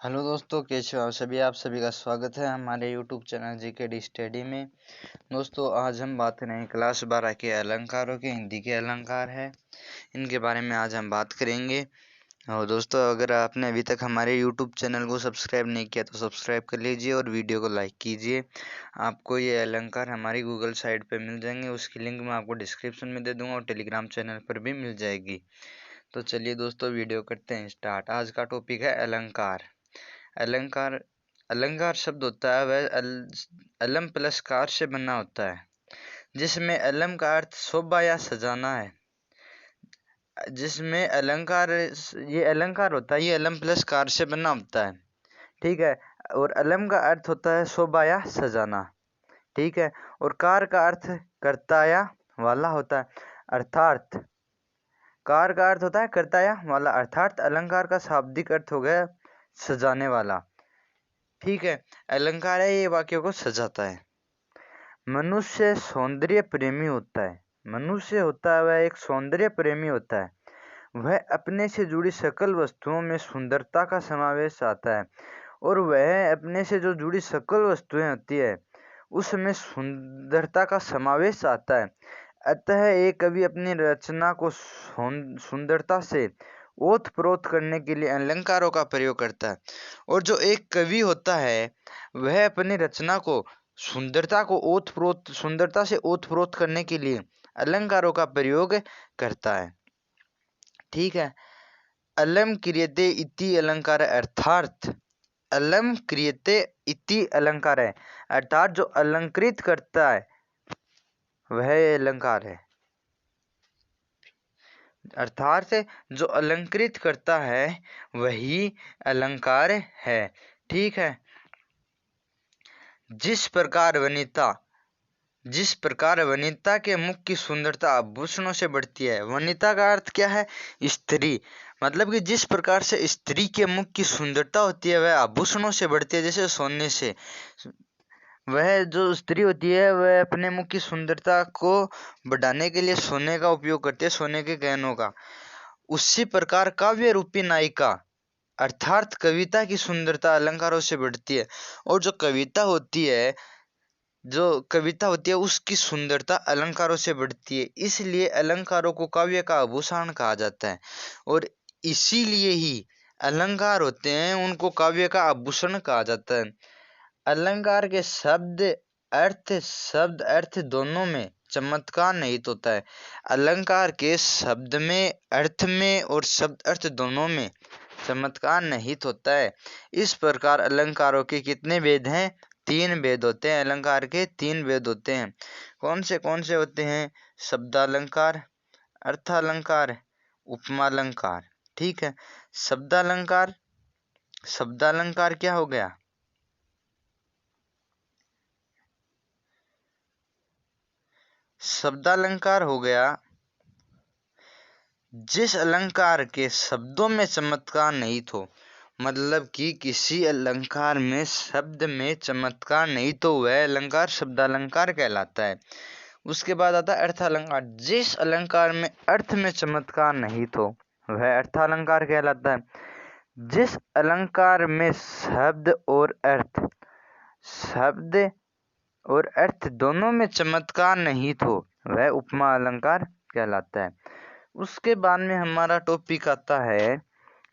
Hello दोस्तों, कैसे हो आप सभी का स्वागत है हमारे यूट्यूब चैनल जीके स्टडी में। दोस्तों, आज हम बात करेंगे क्लास 12 के अलंकारों के। हिंदी के अलंकार है, इनके बारे में आज हम बात करेंगे। और दोस्तों, अगर आपने अभी तक हमारे यूट्यूब चैनल को सब्सक्राइब नहीं किया तो सब्सक्राइब कर लीजिए और वीडियो को लाइक कीजिए। आपको ये अलंकार हमारी गूगल साइट पर मिल जाएंगे, उसकी लिंक मैं आपको डिस्क्रिप्शन में दे दूंगा और टेलीग्राम चैनल पर भी मिल जाएगी। तो चलिए दोस्तों, वीडियो करते हैं स्टार्ट। आज का टॉपिक है अलंकार। अलंकार अलंकार शब्द होता है वह अलम प्लस कार से बना होता है, जिसमें अलम का अर्थ शोभा या सजाना है। जिसमें अलंकार ये अलंकार होता है, ये अलम प्लस कार से बना होता है, ठीक है। और अलम का अर्थ होता है शोभा या सजाना, ठीक है। और कार का अर्थ कर्ता या वाला होता है, अर्थात कार का अर्थ होता है कर्ता या वाला, अर्थात अलंकार का शाब्दिक अर्थ हो गया सजाने वाला, ठीक है। अलंकार है, ये वाक्यों को सजाता है। मनुष्य सौंदर्य प्रेमी होता है। मनुष्य होता है वह एक सौंदर्य प्रेमी होता है। वह अपने से जुड़ी सकल वस्तुओं में सुंदरता का समावेश आता है, और वह अपने से जो जुड़ी सकल वस्तुएं होती है उसमें सुंदरता का समावेश आता है। अतः एक कवि अपनी रचना को सुंदरता से ओत प्रोत करने के लिए अलंकारों का प्रयोग करता है। और जो एक कवि होता है वह अपनी रचना को सुंदरता से ओत प्रोत करने के लिए अलंकारों का प्रयोग करता है, ठीक है। अलम क्रियते इति अलंकार, अर्थात अलम क्रियते इति अलंकार है, अर्थात जो अलंकृत करता है वह अलंकार है। अर्थात जो अलंकृत करता है वही अलंकार है, ठीक है। जिस प्रकार वनिता के मुख की सुंदरता आभूषणों से बढ़ती है। वनिता का अर्थ क्या है? स्त्री। मतलब कि जिस प्रकार से स्त्री के मुख की सुंदरता होती है वह आभूषणों से बढ़ती है, जैसे सोने से। वह जो स्त्री होती है वह अपने मुख की सुंदरता को बढ़ाने के लिए सोने का उपयोग करती है, सोने के गहनों का। उसी प्रकार काव्य रूपी नायिका अर्थात कविता की सुंदरता अलंकारों से बढ़ती है। और जो कविता होती है उसकी सुंदरता अलंकारों से बढ़ती है, इसलिए अलंकारों को काव्य का आभूषण कहा जाता है। और इसीलिए ही अलंकार होते हैं उनको काव्य का आभूषण कहा जाता है। अलंकार के शब्द अर्थ दोनों में चमत्कार निहित होता है। अलंकार के शब्द में, अर्थ में और शब्द अर्थ दोनों में चमत्कार निहित होता है। इस प्रकार अलंकारों के कितने भेद हैं? 3 भेद होते हैं। अलंकार के 3 भेद होते हैं। कौन से होते हैं? शब्दालंकार, अर्थालंकार, उपमालंकार, ठीक है। शब्दालंकार क्या हो गया? शब्दालंकार हो गया जिस अलंकार के शब्दों में चमत्कार निहित हो। मतलब कि किसी अलंकार में शब्द में चमत्कार नहीं तो वह अलंकार शब्दालंकार कहलाता है। उसके बाद आता है अर्थालंकार। जिस अलंकार में अर्थ में चमत्कार निहित हो वह अर्थालंकार कहलाता है। जिस अलंकार में शब्द और अर्थ दोनों में चमत्कार निहित हो वह उपमा अलंकार कहलाता है। उसके बाद में हमारा टॉपिक आता है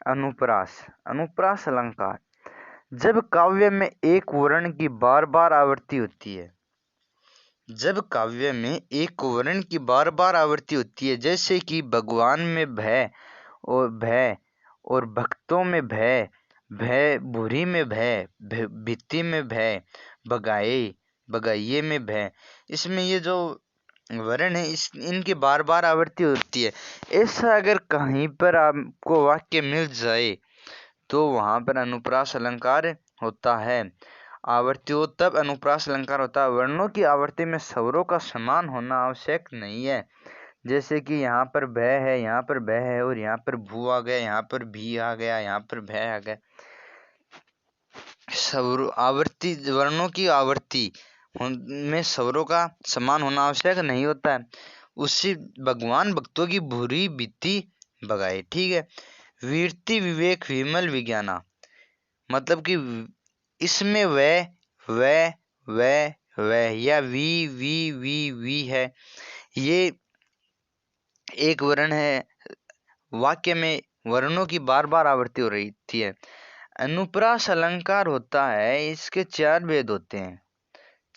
अनुप्रास अलंकार। जब काव्य में एक वर्ण की बार बार आवृत्ति होती है, जैसे कि भगवान में भय और भक्तों में भय, भूरी में भय, भित्ति में भय, बगाइए में भय, इसमें ये जो वर्ण है इनकी बार बार आवृत्ति होती है। ऐसा अगर कहीं पर आपको वाक्य मिल जाए तो वहां पर अनुप्रास अलंकार होता है। आवर्ती हो तब अनुप्रास अलंकार होता है। वर्णों की आवर्ती में स्वरों का समान होना आवश्यक नहीं है। जैसे कि यहाँ पर भय है, यहाँ पर भय है, और यहाँ पर भू आ गया, यहाँ पर भी आ गया, यहाँ पर भय आ गया। वर्णों की आवर्ती में स्वरों का समान होना आवश्यक नहीं होता है। उसी भगवान भक्तों की भूरी बीती बगाए, ठीक है। वीरति विवेक विमल विज्ञाना। मतलब कि इसमें वह या वी है, ये एक वर्ण है। वाक्य में वर्णों की बार बार आवृत्ति हो रही थी है। अनुप्रास अलंकार होता है, इसके 4 भेद होते हैं: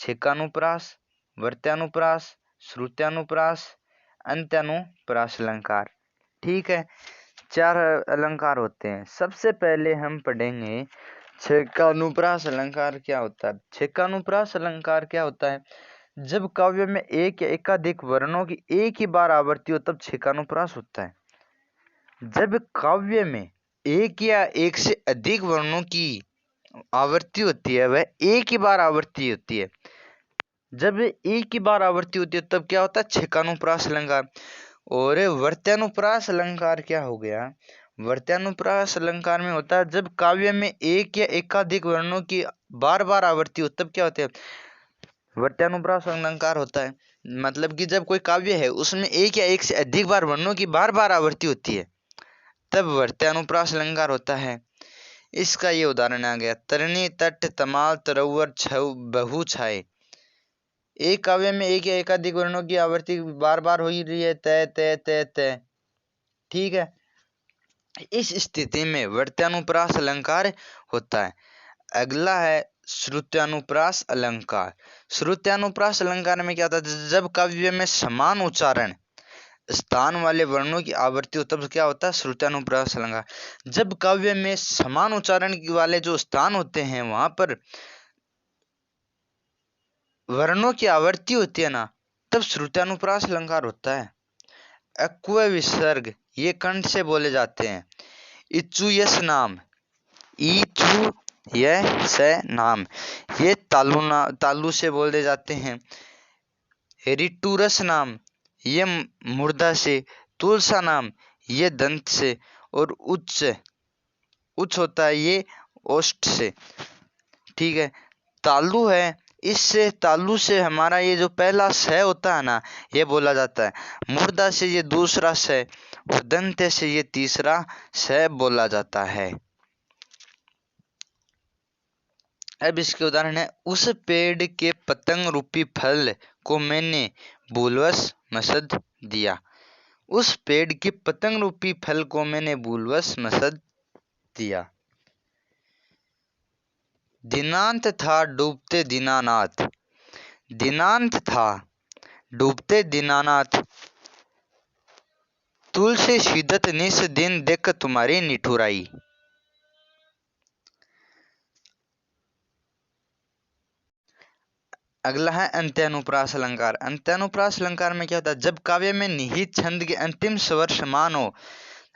छेकानुप्रास, वर्त्यानुप्रास, श्रुत्यानुप्रास, अंत्यानुप्रास अलंकार। ठीक है, 4 अलंकार होते हैं। सबसे पहले हम पढ़ेंगे छेकानुप्रास अलंकार क्या होता है। छेकानुप्रास अलंकार क्या होता है? जब काव्य में एक या एकाधिक वर्णों की एक ही बार आवृत्ति हो तब छेकानुप्रास होता है। जब काव्य में एक या एक से अधिक वर्णों की आवृत्ति होती है, वह एक ही बार आवृत्ति होती है। जब एक ही बार आवृत्ति होती है तब क्या होता है? छेकानुप्रास अलंकार। और वर्त्यानुप्रास अलंकार क्या हो गया? वर्त्यानुप्रास अलंकार में होता है जब काव्य में एक या एकाधिक वर्णों की बार बार आवृत्ति हो तब क्या होता है? वर्त्यानुप्रास अलंकार होता है। मतलब कि जब कोई काव्य है उसमें एक या एक से अधिक बार वर्णों की बार बार आवृत्ति होती है तब वर्त्यानुप्रास अलंकार होता है। इसका ये उदाहरण आ गया: तरनी तट तमाल तरवर छऊ बहु छाए। एक काव्य में एक या एकाधिक वर्णों की आवृत्ति बार बार हो ही रही है, तय तय तय तय। ठीक है, इस स्थिति में वर्त्यानुप्रास अलंकार होता है। अगला है श्रुत्यानुप्रास अलंकार। श्रुत्यानुप्रास अलंकार में क्या होता है? जब काव्य में समान उच्चारण स्थान वाले वर्णों की आवृत्ति हो तब क्या होता है? श्रुत्यानुप्रास अलंकार। जब काव्य में समान उच्चारण वाले जो स्थान होते हैं वहां पर वर्णों की आवृत्ति होती है ना, तब श्रुत्यानुप्रास अलंकार होता है। अक्व विसर्ग ये कंठ से बोले जाते हैं। इच्छु यस नाम, इच्छु यह से नाम, ये तालु से बोले जाते हैं। ऋटुरस नाम ये मूर्धा से, तुलसा नाम ये दंत से, और उच्च होता है ये ओष्ठ से। ठीक है, तालु है, इससे तालु से हमारा ये जो पहला स होता है ना, ये बोला जाता है। मूर्धा से ये दूसरा स, और दंत से ये तीसरा स बोला जाता है। अब इसके उदाहरण है: उस पेड़ के पतंग रूपी फल को मैंने भूलवश मसद दिया। उस पेड़ के पतंग रूपी फल को मैंने भूलवश मसद दिया। दिनांत था डूबते दीनानाथ। दिनांत था डूबते दीनानाथ, तुलसी शिदत निस दिन देख तुम्हारी निठुराई। अगला है अंत्यानुप्रास अलंकार। अंत्यानुप्रास अलंकार में क्या होता है? जब काव्य में निहित छंद के अंतिम स्वर समान हो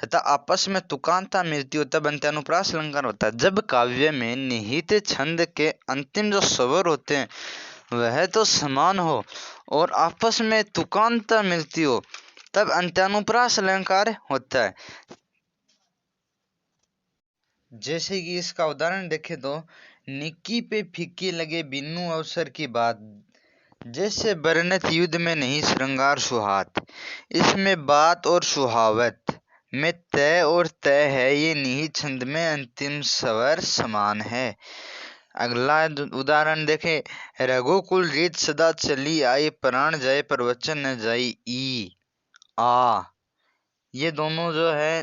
तथा आपस में तुकांता मिलती हो तब अंत्यानुप्रास अलंकार होता है। जब काव्य में निहित छंद के अंतिम जो स्वर होते हैं वह तो समान हो और आपस में तुकांता मिलती हो तब अंत्यानुप्रास अलंकार होता है। जैसे कि इसका उदाहरण देखें तो: निक्की पे फीकी लगे बिन्नू अवसर की बात, जैसे बरनत युद्ध में नहीं श्रृंगार सुहात। इसमें बात और सुहावत में तय और तय है, ये निहित छंद में अंतिम स्वर समान है। अगला उदाहरण देखें: रघुकुल रीत सदा चली आई, प्राण जाए पर वचन न जाई ई आ। ये दोनों जो है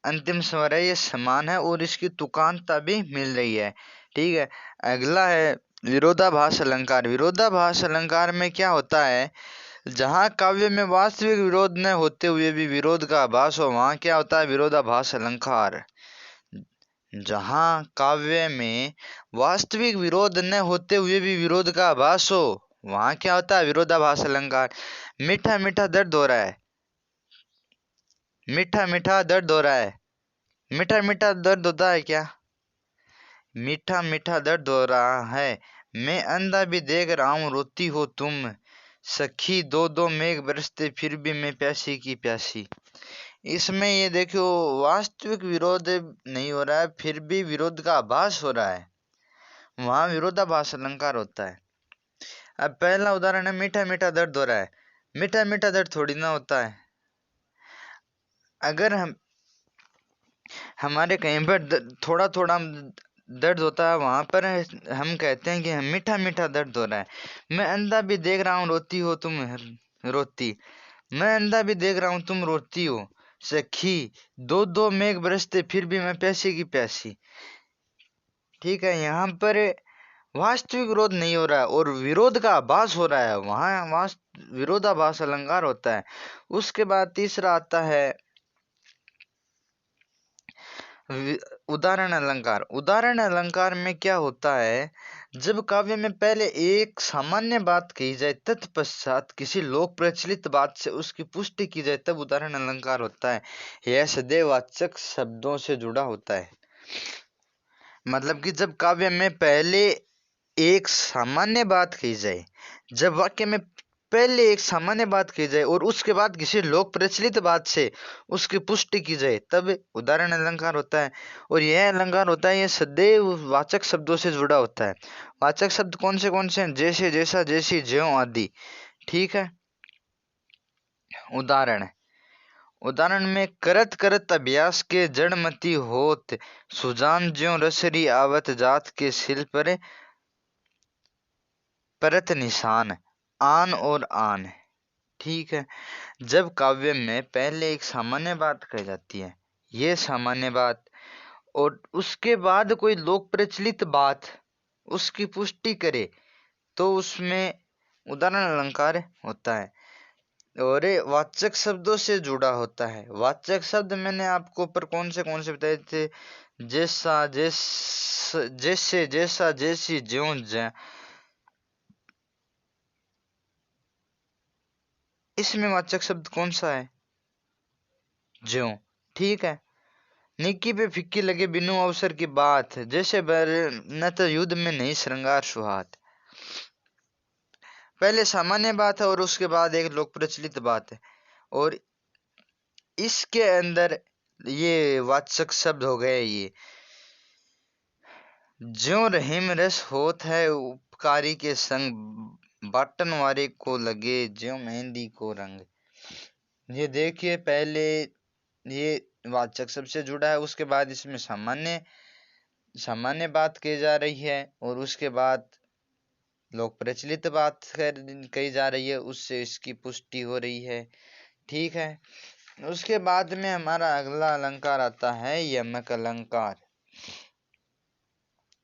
अंतिम स्वर है, ये समान है और इसकी तुकांता भी मिल रही है। ठीक है, अगला है विरोधाभास अलंकार। विरोधाभास अलंकार में क्या होता है? जहाँ काव्य में वास्तविक विरोध न होते हुए भी विरोध का आभास हो वहाँ क्या होता है? विरोधाभास अलंकार। जहाँ काव्य में वास्तविक विरोध न होते हुए भी विरोध का आभास हो वहाँ क्या होता है? विरोधाभास अलंकार। मीठा मीठा दर्द हो रहा है, मीठा मीठा दर्द हो रहा है। मीठा मीठा दर्द होता है क्या? मीठा मीठा दर्द हो रहा है। मैं अंधा भी देख रहा हूँ रोती हो तुम, सखी दो दो मेघ बरसते फिर भी मैं प्यासी की प्यासी। इसमें ये देखो वास्तविक विरोध नहीं हो रहा है फिर भी विरोध का आभास हो रहा है, वहां विरोधाभास अलंकार होता है। अब पहला उदाहरण है मीठा मीठा दर्द हो रहा है। मीठा मीठा दर्द थोड़ी ना होता है। अगर हम हमारे कहीं पर थोड़ा थोड़ा दर्द होता है, वहां पर हम कहते हैं कि मीठा मीठा दर्द हो रहा है। मैं अंधा भी देख रहा हूँ रोती हो तुम रोती, मैं अंधा भी देख रहा हूँ तुम रोती हो सखी, दो दो मेघ बरसते फिर भी मैं प्यासी की प्यासी। ठीक है, यहाँ पर वास्तविक विरोध नहीं हो रहा है और विरोध का आभास हो रहा है, वहां विरोधाभास अलंकार होता है। उसके बाद तीसरा आता है उदाहरण अलंकार। उदाहरण अलंकार में क्या होता है, जब काव्य में पहले एक सामान्य बात कही जाए तत्पश्चात किसी लोक प्रचलित बात से उसकी पुष्टि की जाए, तब उदाहरण अलंकार होता है। यह सदैव वाचक शब्दों से जुड़ा होता है। मतलब कि जब काव्य में पहले एक सामान्य बात कही जाए, जब वाक्य में पहले एक सामान्य बात कही जाए और उसके बाद किसी लोक प्रचलित बात से उसकी पुष्टि की जाए, तब उदाहरण अलंकार होता है। और यह अलंकार होता है, यह सदैव वाचक शब्दों से जुड़ा होता है। वाचक शब्द कौन से हैं? जैसे, जैसा, जैसी, ज्यों आदि। ठीक है। उदाहरण, उदाहरण में करत करत अभ्यास के जड़मति होत, सुजान ज्यों रसरी आवत जात के सिल पर परत निशान, आन और आन। ठीक है, जब काव्य में पहले एक सामान्य बात कही जाती है, ये सामान्य बात, और उसके बाद कोई लोक प्रचलित बात उसकी पुष्टि करे, तो उसमें उदाहरण अलंकार होता है। और ये वाचक शब्दों से जुड़ा होता है। वाचक शब्द मैंने आपको ऊपर कौन से बताए थे? जैसा, जैसे, जैसा, जैसी, ज्यों, ज्यों। इसमें वाचक शब्द कौन सा है? ज्यों। ठीक है। निकी पे फिक्की लगे बिनु अवसर की बात, जैसे बर न तो युद्ध में नहीं श्रृंगार सुहात। पहले सामान्य बात है और उसके बाद एक लोक प्रचलित बात है, और इसके अंदर ये वाचक शब्द हो गए। ये ज्यों रहीम रस होत है उपकारी के संग, बाटन वारे को लगे ज्यों मेहंदी को रंग। ये देखिए, पहले ये वाचक शब्द से जुड़ा है, उसके बाद इसमें सामान्य सामान्य बात कही जा रही है, और उसके बाद लोक प्रचलित बात कही जा रही है, उससे इसकी पुष्टि हो रही है। ठीक है। उसके बाद में हमारा अगला अलंकार आता है यमक अलंकार।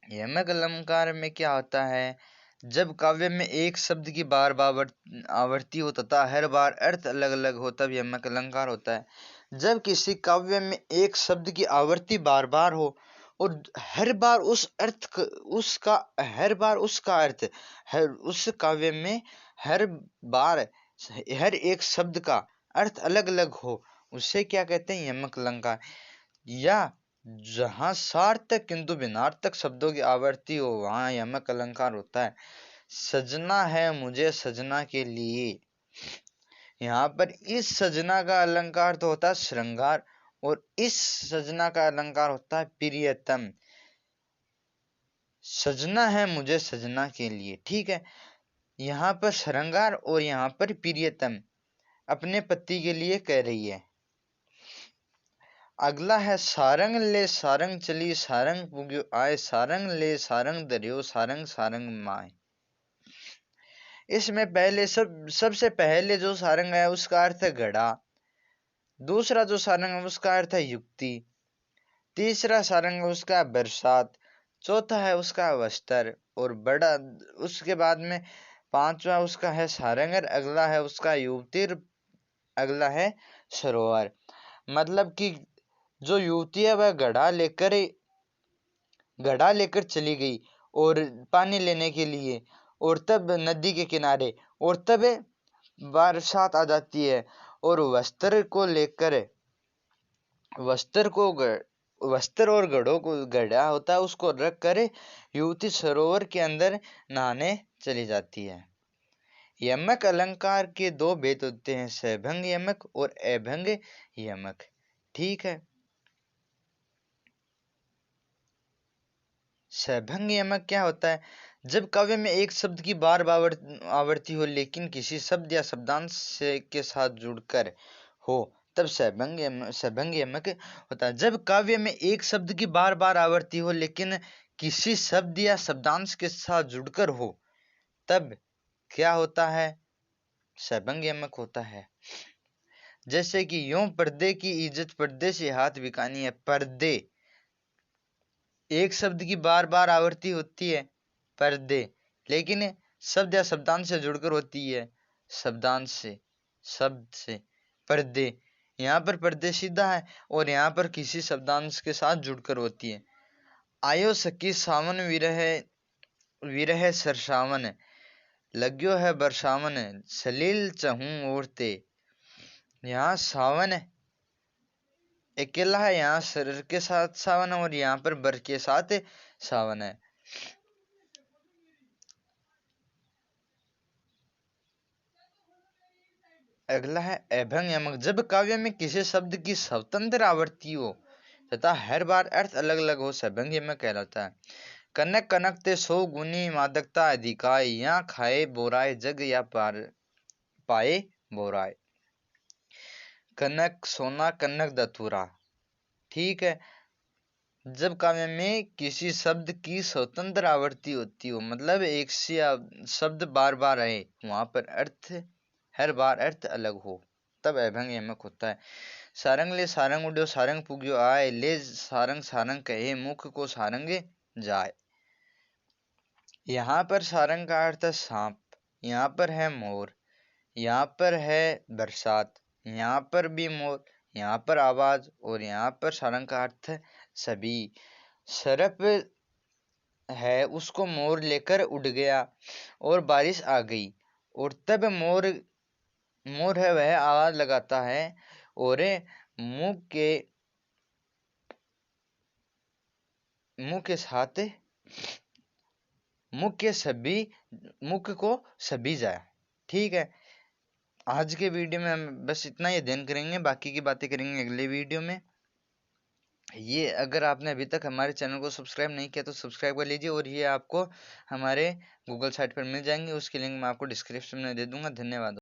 यमक अलंकार में क्या होता है, जब काव्य में एक शब्द की बार बार आवृत्ति हो तथा हर बार अर्थ अलग अलग हो, तब यमक अलंकार होता है। जब किसी काव्य में एक शब्द की आवृत्ति बार बार हो और हर बार उसका अर्थ, हर उस काव्य में हर बार हर एक शब्द का अर्थ अलग अलग हो, उसे क्या कहते हैं? यमक अलंकार। या जहां सार्थक किंतु भिन्नार्थक शब्दों की आवर्ती हो, वहां यमक अलंकार होता है। सजना है मुझे सजना के लिए, यहाँ पर इस सजना का अलंकार तो होता है श्रृंगार, और इस सजना का अलंकार होता है प्रियतम। सजना है मुझे सजना के लिए। ठीक है, यहाँ पर श्रृंगार और यहाँ पर प्रियतम अपने पति के लिए कह रही है। अगला है सारंग ले सारंग चली सारंग पुग्यो आए, सारंग ले सारंग दरियो सारंग सारंग माए। इसमें पहले सबसे पहले जो सारंग है उसका अर्थ है घड़ा, दूसरा जो सारंग है उसका अर्थ है युक्ति, तीसरा सारंग है उसका बरसात, चौथा है उसका वस्त्र, और बड़ा उसके बाद में पांचवा उसका है सारंगर, अगला है उसका युवती, अगला है सरोवर। मतलब कि जो युवती है वह घड़ा लेकर चली गई और पानी लेने के लिए, और तब नदी के किनारे, और तब बरसात आ जाती है, और वस्त्र और घड़ों को घड़ा होता है उसको रख कर युवती सरोवर के अंदर नहाने चली जाती है। यमक अलंकार के दो भेद होते हैं, सभंग यमक और अभंग यमक। ठीक है। सभंग यमक क्या होता है, जब काव्य में एक शब्द की बार बार आवर्ती हो लेकिन किसी शब्द या शब्दांश के साथ जुड़कर हो, तब सभंग यमक होता है। जब काव्य में एक शब्द की बार बार आवृत्ति हो लेकिन किसी शब्द या शब्दांश के साथ जुड़कर हो, तब क्या होता है? सभंग यमक होता है। जैसे कि यूं पर्दे की इज्जत पर्दे से हाथ बिकानी है। पर्दे, एक शब्द की बार बार आवृत्ति होती है पर्दे, लेकिन शब्द या शब्दांश से जुड़कर होती है शब्दांश से, शब्द से। पर्दे, यहाँ पर पर्दे सीधा है और यहाँ पर किसी शब्दांश के साथ जुड़कर होती है। आयो सखी सावन विरह विरह सरसावन, लग्यो है बरसावन, सलील चहूं ओढ़ते। यहाँ सावन अकेला है, यहाँ सर के साथ सावन है और यहाँ पर बर के साथ सावन है। अगला है अभंग यमक। जब काव्य में किसी शब्द की स्वतंत्र आवृत्ति हो तथा हर बार अर्थ अलग अलग हो, सभंग यमक कहलाता है। कनक कनकते सो गुनी मादकता अधिकाय, यहाँ खाए बोराय जग या पाए बोराय। कनक सोना, कनक धतूरा, ठीक है। जब काव्य में किसी शब्द की स्वतंत्र आवृत्ति होती हो, मतलब एक से शब्द बार बार आए, वहां पर अर्थ हर बार अर्थ अलग हो, तब अभंग यमक होता है। सारंग ले सारंग उड्यो सारंग पुग्यो आए, ले सारंग सारंग कहे मुख को सारंग जाए। यहाँ पर सारंग का अर्थ है सांप, यहाँ पर है मोर, यहाँ पर है बरसात, यहाँ पर भी मोर, यहाँ पर आवाज और यहाँ पर सारंग का अर्थ है सभी। सरप है, उसको मोर लेकर उड़ गया और बारिश आ गई, और तब मोर मोर है वह आवाज लगाता है और मुख को सभी जाए। ठीक है, आज के वीडियो में हम बस इतना ही अध्ययन करेंगे, बाकी की बातें करेंगे अगले वीडियो में। ये अगर आपने अभी तक हमारे चैनल को सब्सक्राइब नहीं किया तो सब्सक्राइब कर लीजिए, और ये आपको हमारे गूगल साइट पर मिल जाएंगे, उसकी लिंक मैं आपको डिस्क्रिप्शन में दे दूंगा। धन्यवाद।